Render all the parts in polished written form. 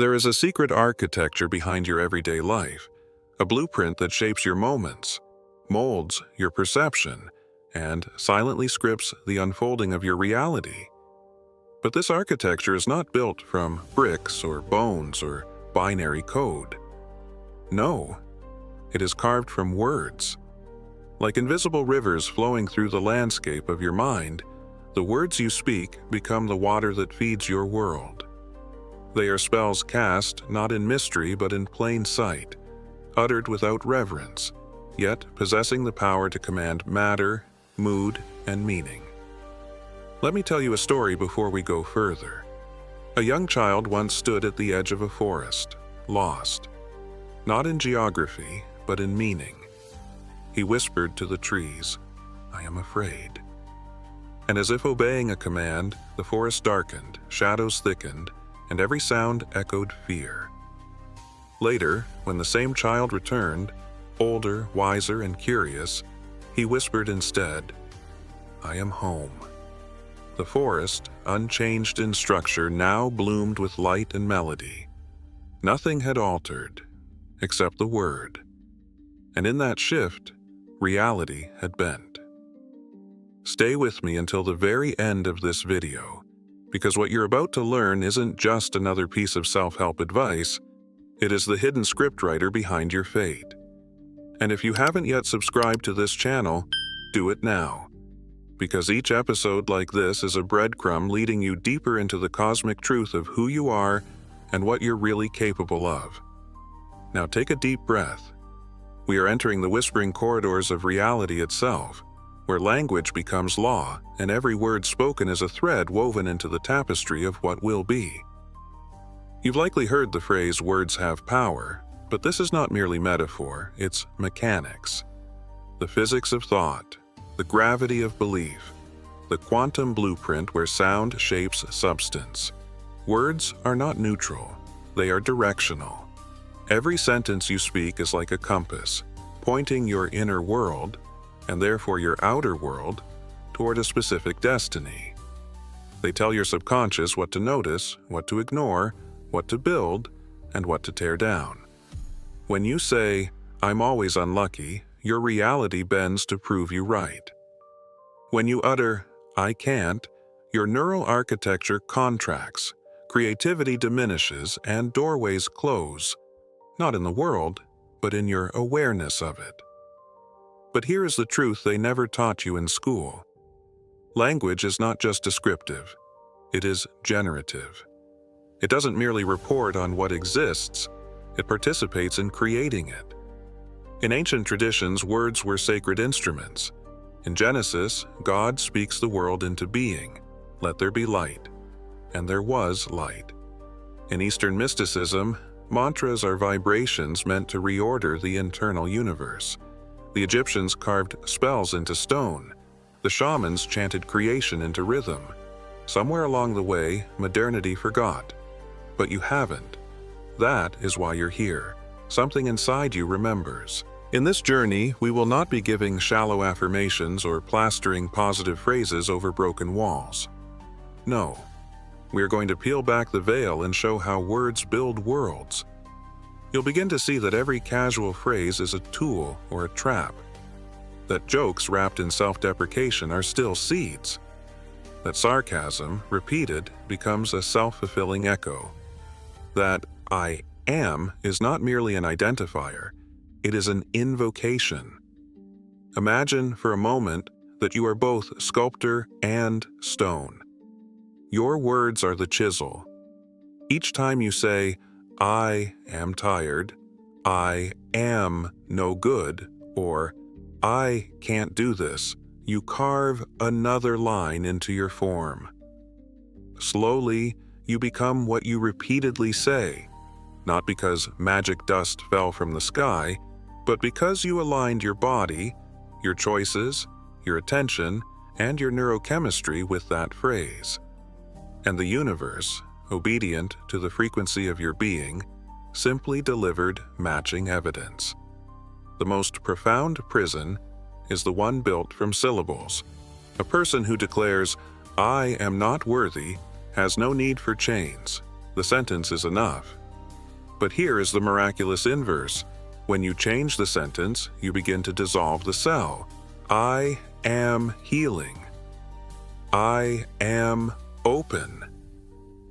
There is a secret architecture behind your everyday life, a blueprint that shapes your moments, molds your perception, and silently scripts the unfolding of your reality. But this architecture is not built from bricks or bones or binary code. No, it is carved from words. Like invisible rivers flowing through the landscape of your mind, the words you speak become the water that feeds your world. They are spells cast not in mystery but in plain sight, uttered without reverence, yet possessing the power to command matter, mood, and meaning. Let me tell you a story before we go further. A young child once stood at the edge of a forest, lost, not in geography, but in meaning. He whispered to the trees, "I am afraid." And as if obeying a command, the forest darkened, shadows thickened, and every sound echoed fear. Later, when the same child returned, older, wiser, and curious, he whispered instead, "I am home." The forest, unchanged in structure, now bloomed with light and melody. Nothing had altered, except the word. And in that shift, reality had bent. Stay with me until the very end of this video, because what you're about to learn isn't just another piece of self-help advice, it is the hidden scriptwriter behind your fate. And if you haven't yet subscribed to this channel, do it now. Because each episode like this is a breadcrumb leading you deeper into the cosmic truth of who you are and what you're really capable of. Now take a deep breath. We are entering the whispering corridors of reality itself, where language becomes law and every word spoken is a thread woven into the tapestry of what will be. You've likely heard the phrase "words have power," but this is not merely metaphor, it's mechanics. The physics of thought, the gravity of belief, the quantum blueprint where sound shapes substance. Words are not neutral, they are directional. Every sentence you speak is like a compass, pointing your inner world, and therefore your outer world, toward a specific destiny. They tell your subconscious what to notice, what to ignore, what to build, and what to tear down. When you say, "I'm always unlucky," your reality bends to prove you right. When you utter, "I can't," your neural architecture contracts, creativity diminishes, and doorways close, not in the world, but in your awareness of it. But here is the truth they never taught you in school. Language is not just descriptive, it is generative. It doesn't merely report on what exists, it participates in creating it. In ancient traditions, words were sacred instruments. In Genesis, God speaks the world into being, "Let there be light," and there was light. In Eastern mysticism, mantras are vibrations meant to reorder the internal universe. The Egyptians carved spells into stone. The shamans chanted creation into rhythm. Somewhere along the way, modernity forgot. But you haven't. That is why you're here. Something inside you remembers. In this journey, we will not be giving shallow affirmations or plastering positive phrases over broken walls. No. We are going to peel back the veil and show how words build worlds. You'll begin to see that every casual phrase is a tool or a trap. That jokes wrapped in self-deprecation are still seeds. That sarcasm, repeated, becomes a self-fulfilling echo. That "I am" is not merely an identifier, it is an invocation. Imagine for a moment that you are both sculptor and stone. Your words are the chisel. Each time you say, "I am tired," "I am no good," or "I can't do this," you carve another line into your form. Slowly, you become what you repeatedly say, not because magic dust fell from the sky, but because you aligned your body, your choices, your attention, and your neurochemistry with that phrase. And the universe, obedient to the frequency of your being, simply delivered matching evidence. The most profound prison is the one built from syllables. A person who declares, "I am not worthy," has no need for chains. The sentence is enough. But here is the miraculous inverse. When you change the sentence, you begin to dissolve the cell. I am healing. I am open.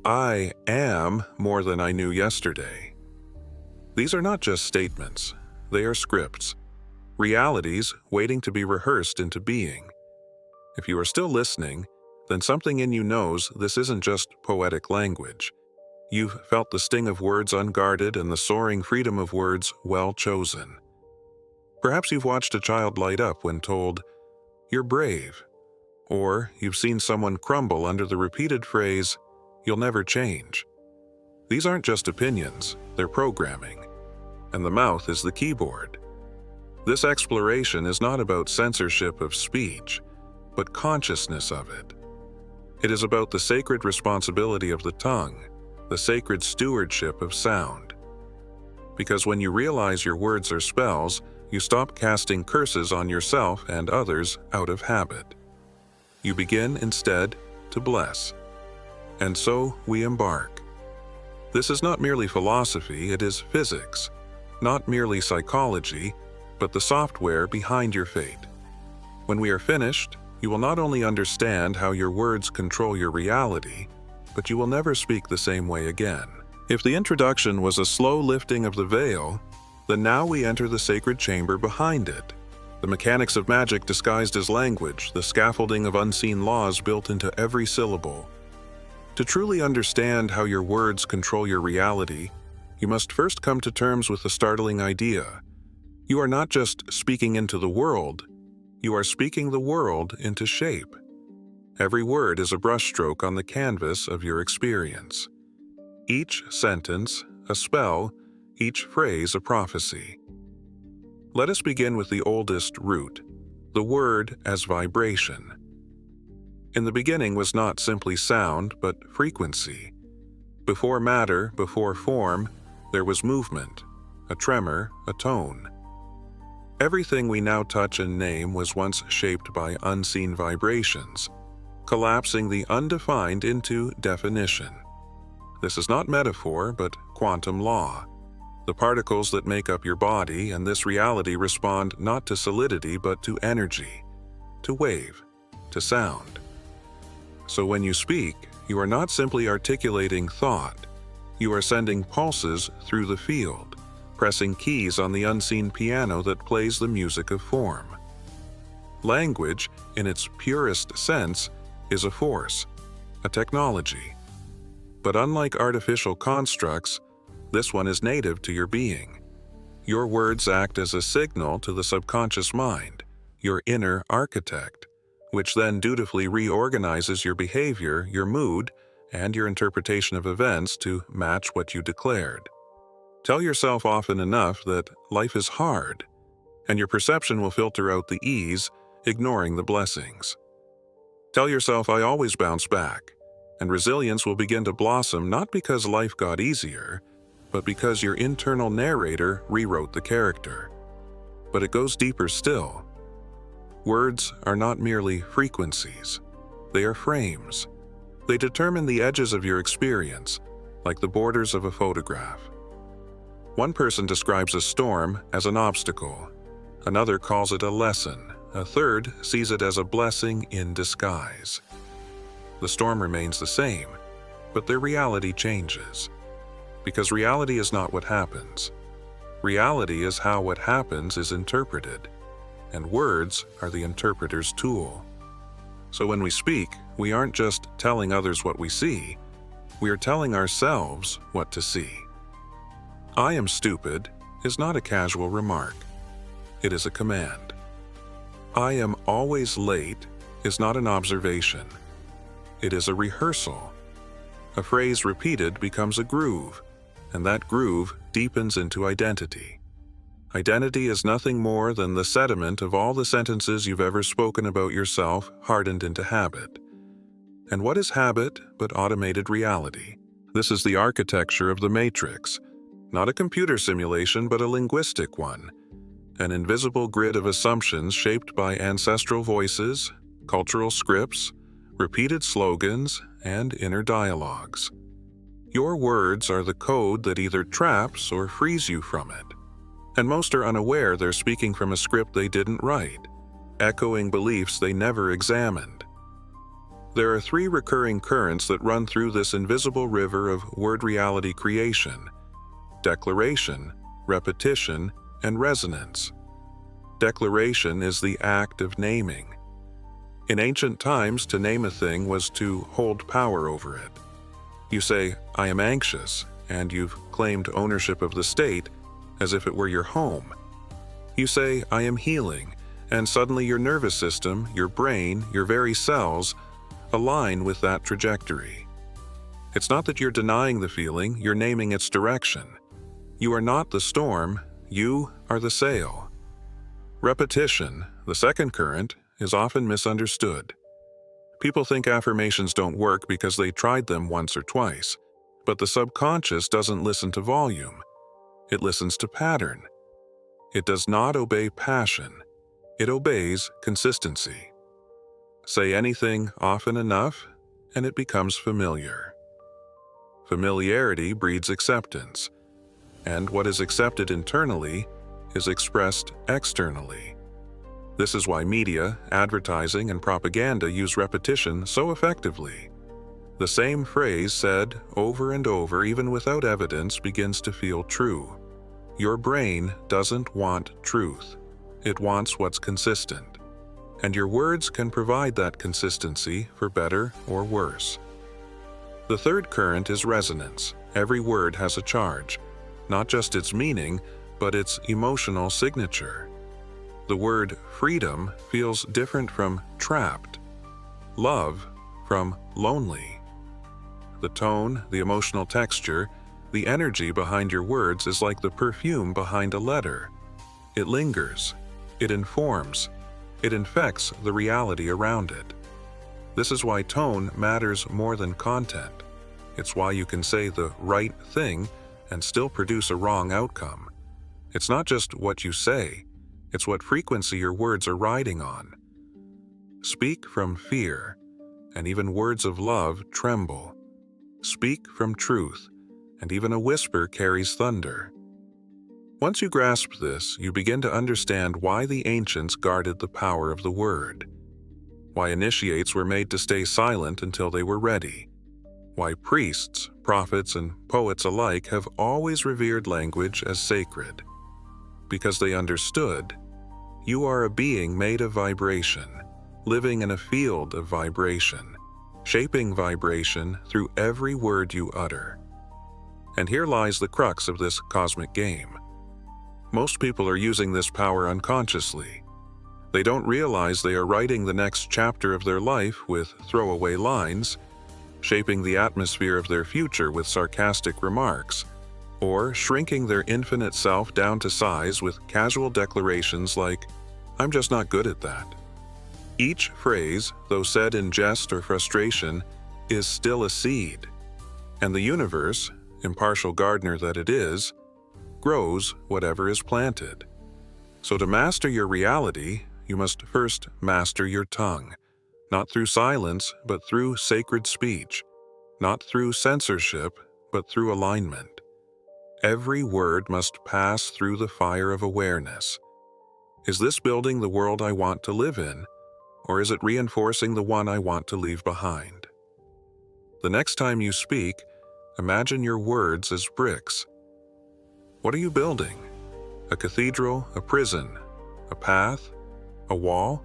I am more than I knew yesterday. These are not just statements. They are scripts. Realities waiting to be rehearsed into being. If you are still listening, then something in you knows this isn't just poetic language. You've felt the sting of words unguarded and the soaring freedom of words well chosen. Perhaps you've watched a child light up when told, "You're brave," or you've seen someone crumble under the repeated phrase, "You'll never change." These aren't just opinions, they're programming, and the mouth is the keyboard. This exploration is not about censorship of speech, but consciousness of it. It is about the sacred responsibility of the tongue, the sacred stewardship of sound. Because when you realize your words are spells, you stop casting curses on yourself and others out of habit. You begin, instead, to bless. And so we embark. This is not merely philosophy, it is physics. Not merely psychology, but the software behind your fate. When we are finished, you will not only understand how your words control your reality, but you will never speak the same way again. If the introduction was a slow lifting of the veil, then now we enter the sacred chamber behind it. The mechanics of magic disguised as language, the scaffolding of unseen laws built into every syllable. To truly understand how your words control your reality, you must first come to terms with the startling idea. You are not just speaking into the world, you are speaking the world into shape. Every word is a brushstroke on the canvas of your experience. Each sentence, a spell, each phrase a prophecy. Let us begin with the oldest root, the word as vibration. In the beginning was not simply sound, but frequency. Before matter, before form, there was movement, a tremor, a tone. Everything we now touch and name was once shaped by unseen vibrations, collapsing the undefined into definition. This is not metaphor, but quantum law. The particles that make up your body and this reality respond not to solidity but to energy, to wave, to sound. So when you speak, you are not simply articulating thought. You are sending pulses through the field, pressing keys on the unseen piano that plays the music of form. Language, in its purest sense, is a force, a technology. But unlike artificial constructs, this one is native to your being. Your words act as a signal to the subconscious mind, your inner architect, which then dutifully reorganizes your behavior, your mood, and your interpretation of events to match what you declared. Tell yourself often enough that life is hard, and your perception will filter out the ease, ignoring the blessings. Tell yourself, "I always bounce back," and resilience will begin to blossom not because life got easier, but because your internal narrator rewrote the character. But it goes deeper still. Words are not merely frequencies. They are frames. They determine the edges of your experience, like the borders of a photograph. One person describes a storm as an obstacle. Another calls it a lesson. A third sees it as a blessing in disguise. The storm remains the same, but their reality changes. Because reality is not what happens. Reality is how what happens is interpreted, and words are the interpreter's tool. So when we speak, we aren't just telling others what we see, we are telling ourselves what to see. "I am stupid" is not a casual remark. It is a command. "I am always late" is not an observation. It is a rehearsal. A phrase repeated becomes a groove, and that groove deepens into identity. Identity is nothing more than the sediment of all the sentences you've ever spoken about yourself hardened into habit. And what is habit but automated reality? This is the architecture of the matrix, not a computer simulation but a linguistic one, an invisible grid of assumptions shaped by ancestral voices, cultural scripts, repeated slogans, and inner dialogues. Your words are the code that either traps or frees you from it. And most are unaware they're speaking from a script they didn't write, echoing beliefs they never examined. There are 3 recurring currents that run through this invisible river of word reality creation: declaration, repetition, and resonance. Declaration is the act of naming. In ancient times, to name a thing was to hold power over it. You say, "I am anxious," and you've claimed ownership of the state as if it were your home. You say, "I am healing," and suddenly your nervous system, your brain, your very cells align with that trajectory. It's not that you're denying the feeling, you're naming its direction. You are not the storm, you are the sail. Repetition, the second current, is often misunderstood. People think affirmations don't work because they tried them once or twice, but the subconscious doesn't listen to volume. It listens to pattern. It does not obey passion. It obeys consistency. Say anything often enough, and it becomes familiar. Familiarity breeds acceptance, and what is accepted internally is expressed externally. This is why media, advertising, and propaganda use repetition so effectively. The same phrase said over and over, even without evidence, begins to feel true. Your brain doesn't want truth. It wants what's consistent. And your words can provide that consistency for better or worse. The third current is resonance. Every word has a charge, not just its meaning, but its emotional signature. The word freedom feels different from trapped, love from lonely. The tone, the emotional texture, the energy behind your words is like the perfume behind a letter. It lingers, it informs, it infects the reality around it. This is why tone matters more than content. It's why you can say the right thing and still produce a wrong outcome. It's not just what you say, it's what frequency your words are riding on. Speak from fear, and even words of love tremble. Speak from truth, and even a whisper carries thunder. Once you grasp this, you begin to understand why the ancients guarded the power of the word, why initiates were made to stay silent until they were ready, why priests, prophets, and poets alike have always revered language as sacred. Because they understood, you are a being made of vibration, living in a field of vibration, shaping vibration through every word you utter. And here lies the crux of this cosmic game. Most people are using this power unconsciously. They don't realize they are writing the next chapter of their life with throwaway lines, shaping the atmosphere of their future with sarcastic remarks, or shrinking their infinite self down to size with casual declarations like, "I'm just not good at that." Each phrase, though said in jest or frustration, is still a seed, and the universe, impartial gardener that it is, grows whatever is planted. So to master your reality, you must first master your tongue, not through silence, but through sacred speech, not through censorship, but through alignment. Every word must pass through the fire of awareness. Is this building the world I want to live in, or is it reinforcing the one I want to leave behind? The next time you speak, imagine your words as bricks. What are you building? A cathedral, a prison, a path, a wall?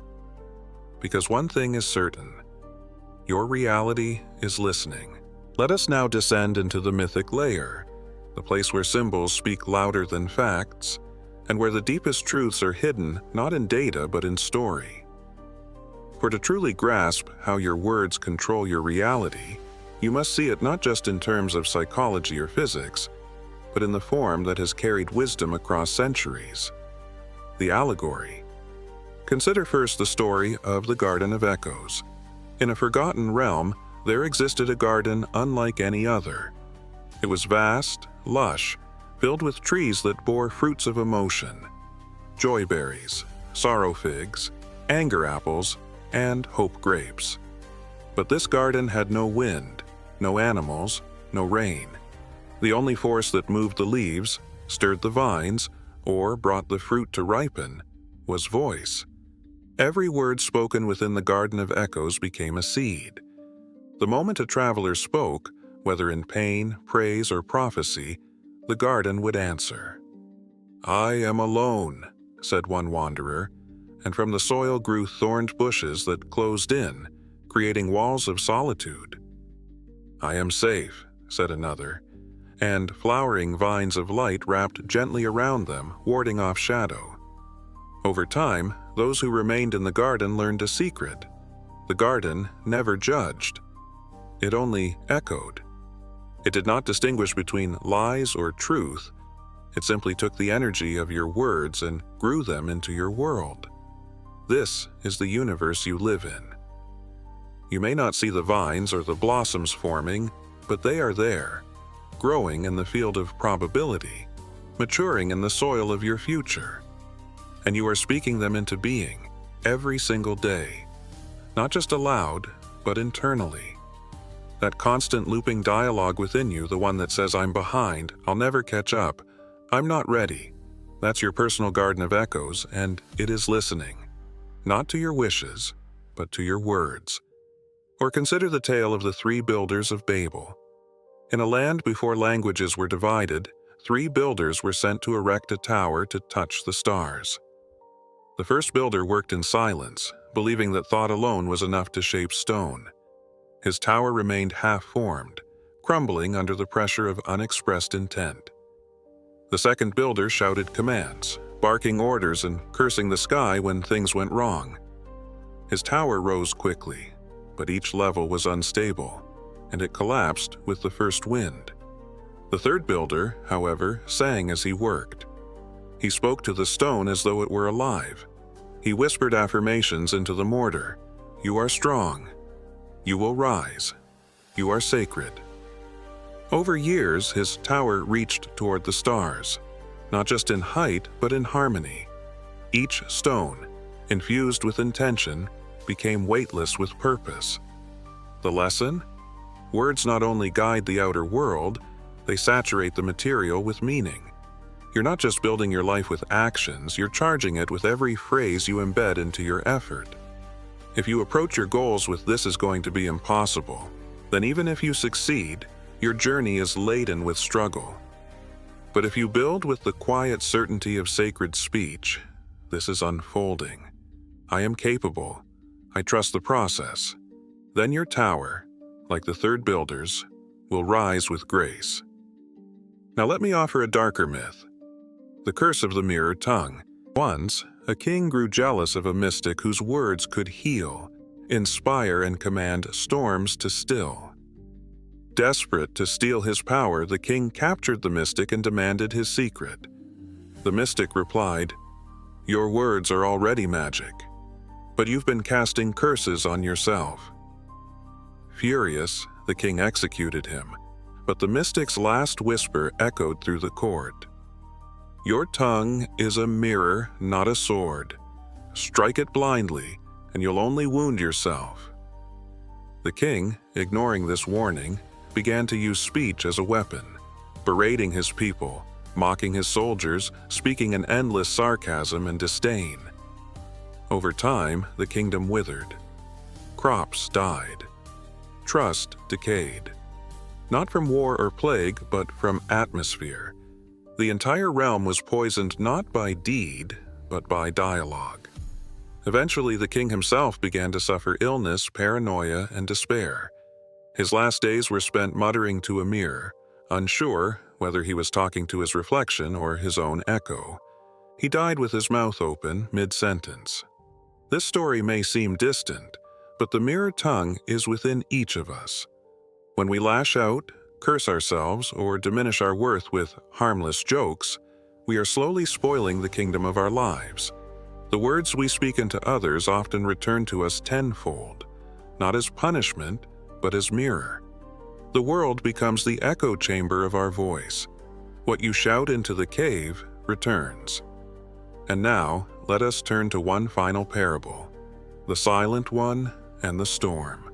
Because one thing is certain: your reality is listening. Let us now descend into the mythic layer, the place where symbols speak louder than facts, and where the deepest truths are hidden not in data but in story. For to truly grasp how your words control your reality, you must see it not just in terms of psychology or physics, but in the form that has carried wisdom across centuries: the allegory. Consider first the story of the Garden of Echoes. In a forgotten realm, there existed a garden unlike any other. It was vast, lush, filled with trees that bore fruits of emotion: joy berries, sorrow figs, anger apples, and hope grapes. But this garden had no wind, no animals, no rain. The only force that moved the leaves, stirred the vines, or brought the fruit to ripen was voice. Every word spoken within the Garden of Echoes became a seed. The moment a traveler spoke, whether in pain, praise, or prophecy, the garden would answer. "I am alone," said one wanderer, and from the soil grew thorned bushes that closed in, creating walls of solitude. "I am safe," said another, and flowering vines of light wrapped gently around them, warding off shadow. Over time, those who remained in the garden learned a secret. The garden never judged. It only echoed. It did not distinguish between lies or truth. It simply took the energy of your words and grew them into your world. This is the universe you live in. You may not see the vines or the blossoms forming, but they are there, growing in the field of probability, maturing in the soil of your future. And you are speaking them into being every single day, not just aloud, but internally. That constant looping dialogue within you, the one that says, "I'm behind, I'll never catch up, I'm not ready," that's your personal Garden of Echoes, and it is listening, not to your wishes, but to your words. Or consider the tale of the three builders of Babel. In a land before languages were divided, 3 builders were sent to erect a tower to touch the stars. The first builder worked in silence, believing that thought alone was enough to shape stone. His tower remained half-formed, crumbling under the pressure of unexpressed intent. The second builder shouted commands, barking orders and cursing the sky when things went wrong. His tower rose quickly, but each level was unstable, and it collapsed with the first wind. The third builder, however, sang as he worked. He spoke to the stone as though it were alive. He whispered affirmations into the mortar. "You are strong. You will rise. You are sacred." Over years, his tower reached toward the stars, not just in height, but in harmony. Each stone, infused with intention, became weightless with purpose. The lesson? Words not only guide the outer world, they saturate the material with meaning. You're not just building your life with actions, you're charging it with every phrase you embed into your effort. If you approach your goals with "this is going to be impossible," then even if you succeed, your journey is laden with struggle. But if you build with the quiet certainty of sacred speech, "this is unfolding. I am capable. I trust the process," then your tower, like the third builders, will rise with grace. Now let me offer a darker myth. The curse of the mirror tongue. Once, a king grew jealous of a mystic whose words could heal, inspire, and command storms to still. Desperate to steal his power, the king captured the mystic and demanded his secret. The mystic replied, "Your words are already magic, but you've been casting curses on yourself." Furious, the king executed him, but the mystic's last whisper echoed through the court. "Your tongue is a mirror, not a sword. Strike it blindly, and you'll only wound yourself." The king, ignoring this warning, began to use speech as a weapon, berating his people, mocking his soldiers, speaking in endless sarcasm and disdain. Over time, the kingdom withered. Crops died. Trust decayed. Not from war or plague, but from atmosphere. The entire realm was poisoned not by deed, but by dialogue. Eventually, the king himself began to suffer illness, paranoia, and despair. His last days were spent muttering to a mirror, unsure whether he was talking to his reflection or his own echo. He died with his mouth open, mid-sentence. This story may seem distant, but the mirror tongue is within each of us. When we lash out, curse ourselves, or diminish our worth with harmless jokes, we are slowly spoiling the kingdom of our lives. The words we speak into others often return to us tenfold, not as punishment, but as mirror. The world becomes the echo chamber of our voice. What you shout into the cave returns. And now, let us turn to one final parable, the silent one and the storm.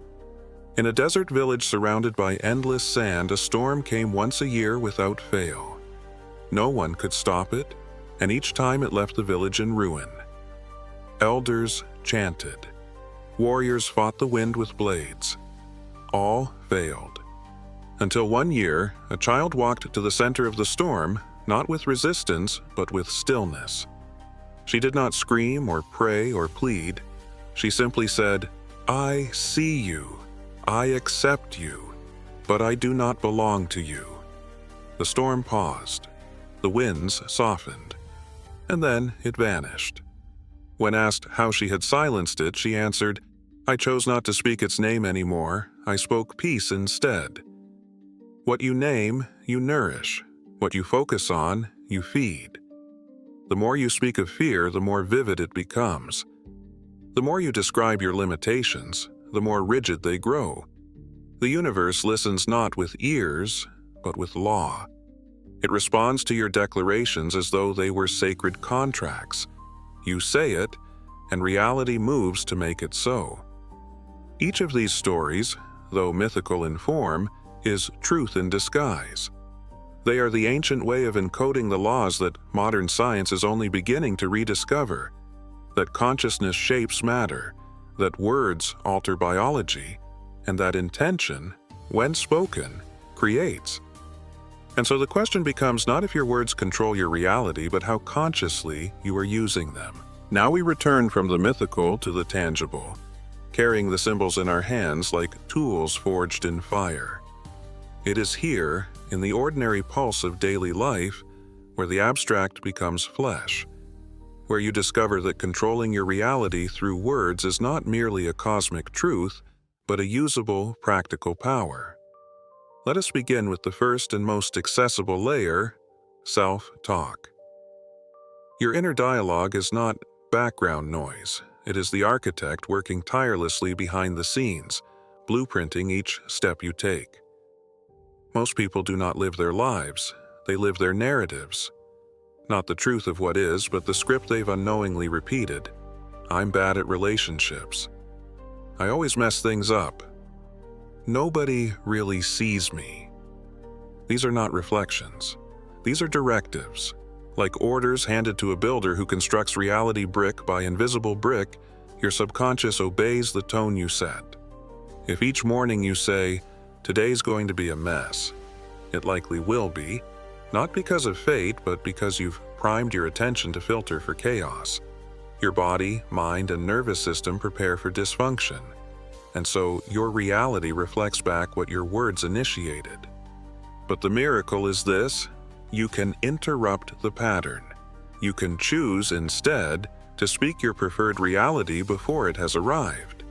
In a desert village surrounded by endless sand, a storm came once a year without fail. No one could stop it, and each time it left the village in ruin. Elders chanted. Warriors fought the wind with blades. All failed. Until one year, a child walked to the center of the storm, not with resistance, but with stillness. She did not scream or pray or plead. She simply said, "I see you. I accept you, but I do not belong to you." The storm paused. The winds softened. And then it vanished. When asked how she had silenced it, she answered, "I chose not to speak its name anymore. I spoke peace instead." What you name, you nourish. What you focus on, you feed. The more you speak of fear, the more vivid it becomes. The more you describe your limitations, the more rigid they grow. The universe listens not with ears, but with law. It responds to your declarations as though they were sacred contracts. You say it, and reality moves to make it so. Each of these stories, though mythical in form, is truth in disguise. They are the ancient way of encoding the laws that modern science is only beginning to rediscover, that consciousness shapes matter, that words alter biology, and that intention, when spoken, creates. And so the question becomes not if your words control your reality, but how consciously you are using them. Now we return from the mythical to the tangible, carrying the symbols in our hands like tools forged in fire. It is here, in the ordinary pulse of daily life, where the abstract becomes flesh, where you discover that controlling your reality through words is not merely a cosmic truth, but a usable, practical power. Let us begin with the first and most accessible layer, self-talk. Your inner dialogue is not background noise. It is the architect working tirelessly behind the scenes, blueprinting each step you take. Most people do not live their lives, they live their narratives. Not the truth of what is, but the script they've unknowingly repeated. I'm bad at relationships. I always mess things up. Nobody really sees me. These are not reflections. These are directives. Like orders handed to a builder who constructs reality brick by invisible brick, your subconscious obeys the tone you set. If each morning you say, "Today's going to be a mess," it likely will be, not because of fate, but because you've primed your attention to filter for chaos. Your body, mind, and nervous system prepare for dysfunction, and so your reality reflects back what your words initiated. But the miracle is this: you can interrupt the pattern. You can choose instead to speak your preferred reality before it has arrived.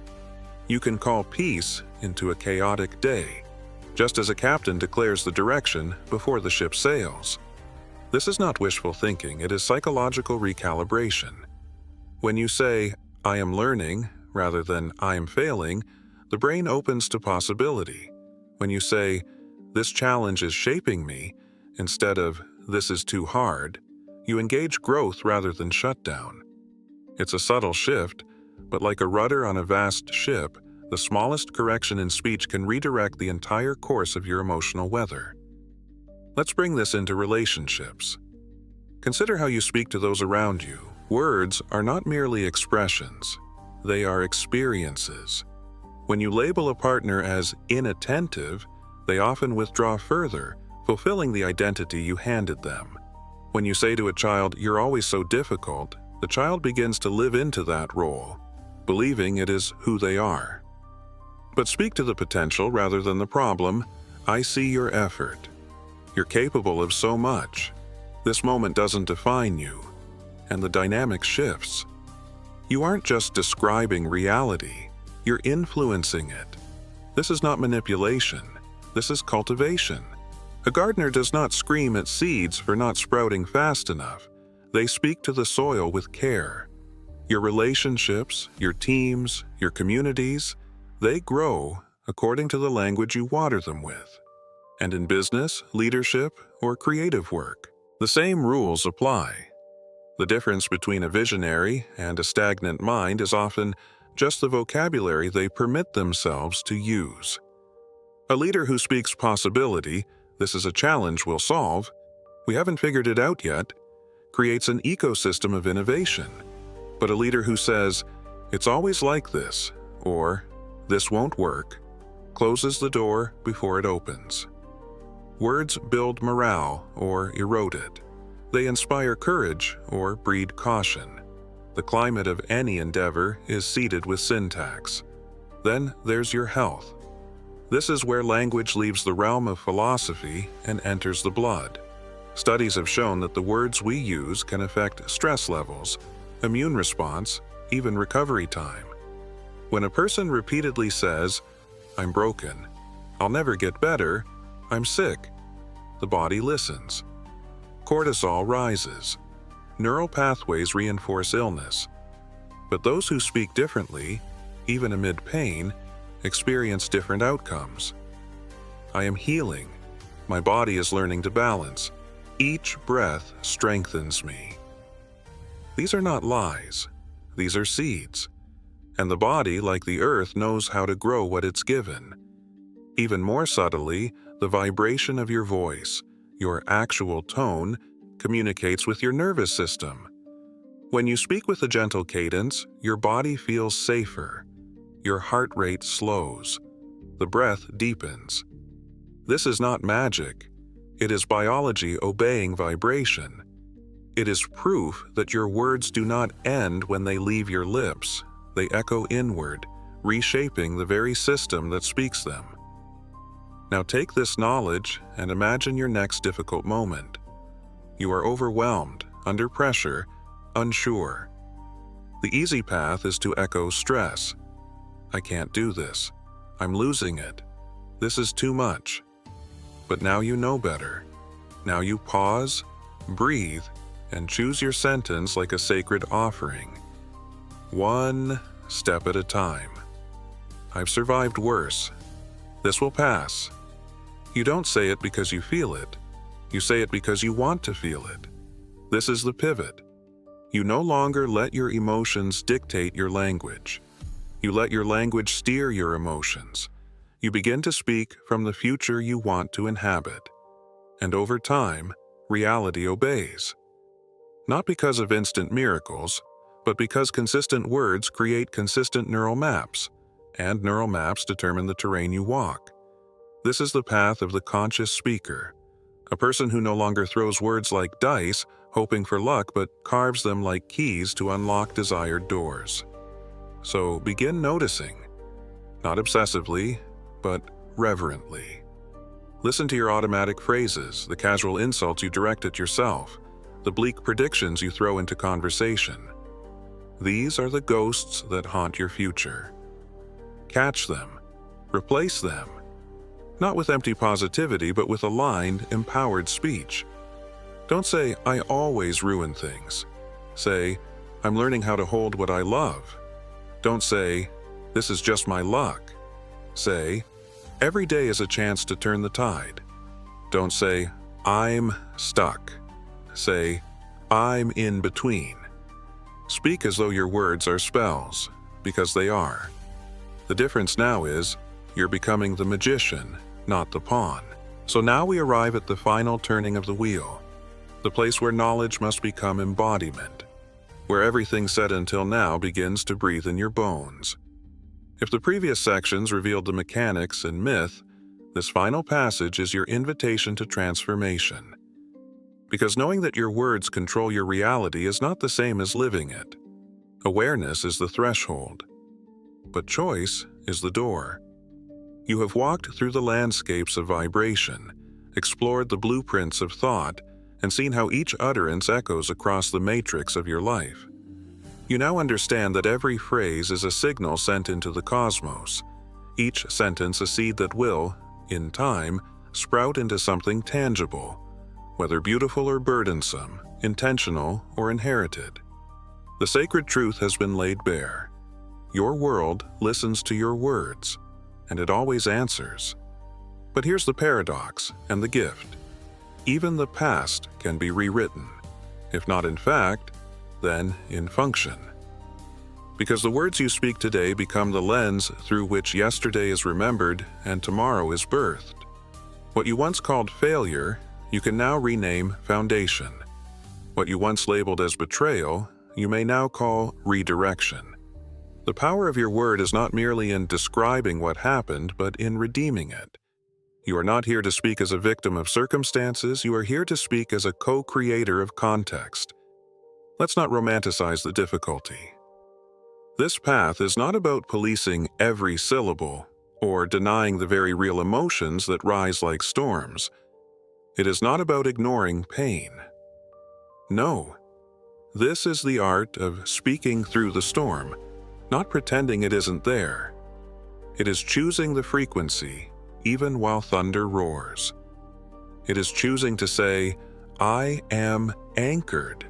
You can call peace into a chaotic day, just as a captain declares the direction before the ship sails. This is not wishful thinking, it is psychological recalibration. When you say, "I am learning," rather than "I am failing," the brain opens to possibility. When you say, "This challenge is shaping me," instead of "This is too hard," you engage growth rather than shutdown. It's a subtle shift, but like a rudder on a vast ship, the smallest correction in speech can redirect the entire course of your emotional weather. Let's bring this into relationships. Consider how you speak to those around you. Words are not merely expressions, they are experiences. When you label a partner as inattentive, they often withdraw further, fulfilling the identity you handed them. When you say to a child, "You're always so difficult," the child begins to live into that role, believing it is who they are. But speak to the potential rather than the problem. "I see your effort. You're capable of so much. This moment doesn't define you." And the dynamic shifts. You aren't just describing reality, you're influencing it. This is not manipulation, this is cultivation. A gardener does not scream at seeds for not sprouting fast enough. They speak to the soil with care. Your relationships, your teams, your communities, they grow according to the language you water them with. And in business, leadership, or creative work, the same rules apply. The difference between a visionary and a stagnant mind is often just the vocabulary they permit themselves to use. A leader who speaks possibility, "This is a challenge we'll solve, we haven't figured it out yet," creates an ecosystem of innovation. But a leader who says, "It's always like this," or "This won't work," closes the door before it opens. Words build morale or erode it. They inspire courage or breed caution. The climate of any endeavor is seeded with syntax. Then there's your health. This is where language leaves the realm of philosophy and enters the blood. Studies have shown that the words we use can affect stress levels, immune response, even recovery time. When a person repeatedly says, "I'm broken," "I'll never get better," "I'm sick," the body listens. Cortisol rises. Neural pathways reinforce illness. But those who speak differently, even amid pain, experience different outcomes. "I am healing. My body is learning to balance. Each breath strengthens me." These are not lies. These are seeds. And the body, like the earth, knows how to grow what it's given. Even more subtly, the vibration of your voice, your actual tone, communicates with your nervous system. When you speak with a gentle cadence, your body feels safer. Your heart rate slows. The breath deepens. This is not magic. It is biology obeying vibration. It is proof that your words do not end when they leave your lips. They echo inward, reshaping the very system that speaks them. Now take this knowledge and imagine your next difficult moment. You are overwhelmed, under pressure, unsure. The easy path is to echo stress. "I can't do this. I'm losing it. This is too much." But now you know better. Now you pause, breathe, and choose your sentence like a sacred offering. One step at a time. "I've survived worse. This will pass." You don't say it because you feel it. You say it because you want to feel it. This is the pivot. You no longer let your emotions dictate your language. You let your language steer your emotions. You begin to speak from the future you want to inhabit. And over time, reality obeys. Not because of instant miracles, but because consistent words create consistent neural maps, and neural maps determine the terrain you walk. This is the path of the conscious speaker, a person who no longer throws words like dice, hoping for luck, but carves them like keys to unlock desired doors. So begin noticing, not obsessively, but reverently. Listen to your automatic phrases, the casual insults you direct at yourself, the bleak predictions you throw into conversation. These are the ghosts that haunt your future. Catch them. Replace them. Not with empty positivity, but with aligned, empowered speech. Don't say, "I always ruin things." Say, "I'm learning how to hold what I love." Don't say, "This is just my luck." Say, "Every day is a chance to turn the tide." Don't say, "I'm stuck." Say, "I'm in between." Speak as though your words are spells, because they are. The difference now is, you're becoming the magician, not the pawn. So now we arrive at the final turning of the wheel, the place where knowledge must become embodiment, where everything said until now begins to breathe in your bones. If the previous sections revealed the mechanics and myth, this final passage is your invitation to transformation. Because knowing that your words control your reality is not the same as living it. Awareness is the threshold, but choice is the door. You have walked through the landscapes of vibration, explored the blueprints of thought, and seen how each utterance echoes across the matrix of your life. You now understand that every phrase is a signal sent into the cosmos, each sentence a seed that will, in time, sprout into something tangible, whether beautiful or burdensome, intentional or inherited. The sacred truth has been laid bare. Your world listens to your words, and it always answers. But here's the paradox and the gift. Even the past can be rewritten, if not in fact, then in function. Because the words you speak today become the lens through which yesterday is remembered and tomorrow is birthed. What you once called failure, you can now rename foundation. What you once labeled as betrayal, you may now call redirection. The power of your word is not merely in describing what happened, but in redeeming it. You are not here to speak as a victim of circumstances, you are here to speak as a co-creator of context. Let's not romanticize the difficulty. This path is not about policing every syllable or denying the very real emotions that rise like storms. It is not about ignoring pain. No, this is the art of speaking through the storm, not pretending it isn't there. It is choosing the frequency, even while thunder roars. It is choosing to say, I am anchored,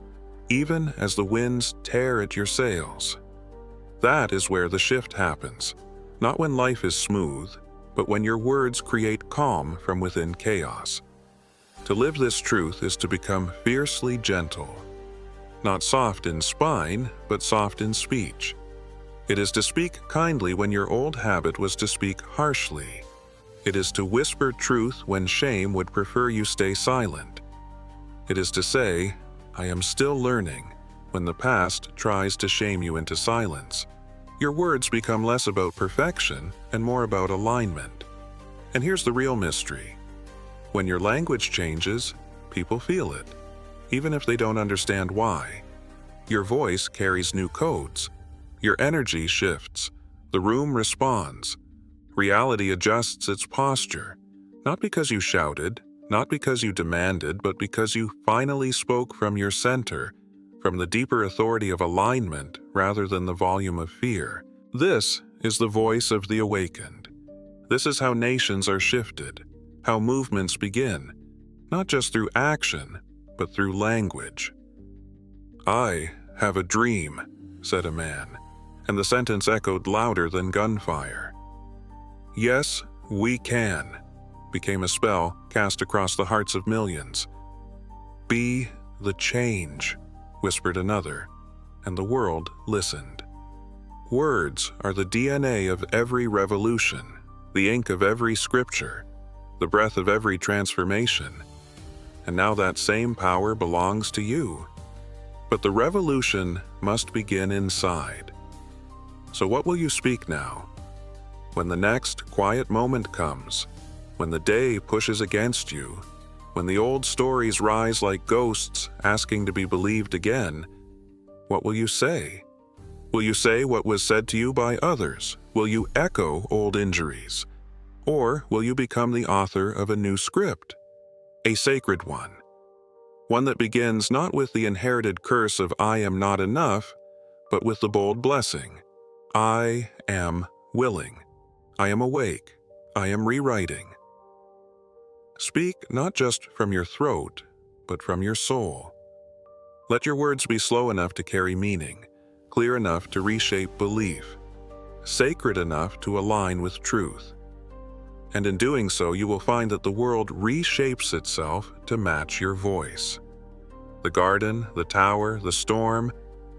even as the winds tear at your sails. That is where the shift happens, not when life is smooth, but when your words create calm from within chaos. To live this truth is to become fiercely gentle, not soft in spine, but soft in speech. It is to speak kindly when your old habit was to speak harshly. It is to whisper truth when shame would prefer you stay silent. It is to say, I am still learning, when the past tries to shame you into silence. Your words become less about perfection and more about alignment. And here's the real mystery. When your language changes, people feel it, even if they don't understand why. Your voice carries new codes. Your energy shifts. The room responds. Reality adjusts its posture, not because you shouted, not because you demanded, but because you finally spoke from your center, from the deeper authority of alignment rather than the volume of fear. This is the voice of the awakened. This is how nations are shifted, how movements begin, not just through action, but through language. I have a dream, said a man, and the sentence echoed louder than gunfire. Yes, we can, became a spell cast across the hearts of millions. Be the change, whispered another, and the world listened. Words are the DNA of every revolution, the ink of every scripture, the breath of every transformation. And now that same power belongs to you. But the revolution must begin inside. So what will you speak now? When the next quiet moment comes, when the day pushes against you, when the old stories rise like ghosts asking to be believed again, what will you say? Will you say what was said to you by others? Will you echo old injuries? Or will you become the author of a new script? A sacred one. One that begins not with the inherited curse of I am not enough, but with the bold blessing. I am willing. I am awake. I am rewriting. Speak not just from your throat, but from your soul. Let your words be slow enough to carry meaning, clear enough to reshape belief, sacred enough to align with truth. And in doing so, you will find that the world reshapes itself to match your voice. The garden, the tower, the storm,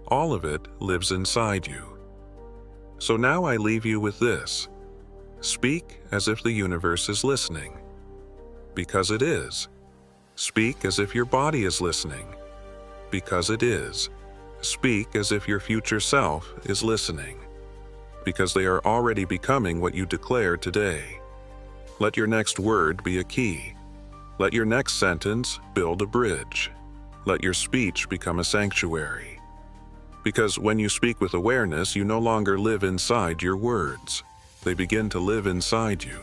all of it lives inside you. So now I leave you with this. Speak as if the universe is listening. Because it is. Speak as if your body is listening. Because it is. Speak as if your future self is listening. Because they are already becoming what you declare today. Let your next word be a key. Let your next sentence build a bridge. Let your speech become a sanctuary. Because when you speak with awareness, you no longer live inside your words. They begin to live inside you.